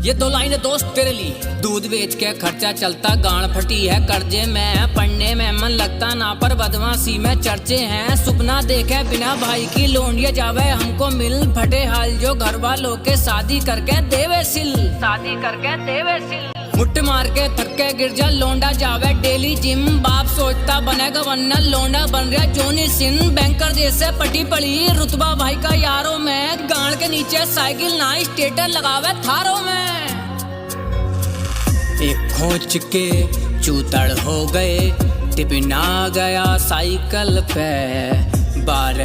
ये दो लाइनें दोस्त तेरे लिए। दूध बेच के खर्चा चलता, गांड फटी है कर्जे में, पढ़ने में मन लगता ना पर बदमाशी में चर्चे हैं। सुपना देखे बिना भाई की लोंडिया जावे हमको मिल, फटे हाल जो घर वालों के शादी करके देवे सिल, शादी करके देवे सिल। मुट्ठ मार के थक्के गिर जा लौंडा जावे डेली जिम, बाप सोचता बनेगा वरना लौंडा बन रहा जोनी सिन। बैंकर जैसे पटी पड़ी रुतबा भाई का यारों में, गांड के नीचे साइकिल ना स्टेटर लगावे थारों में। एक खोच के चूतड़ हो गए, टिपिना गया साइकिल पे, 12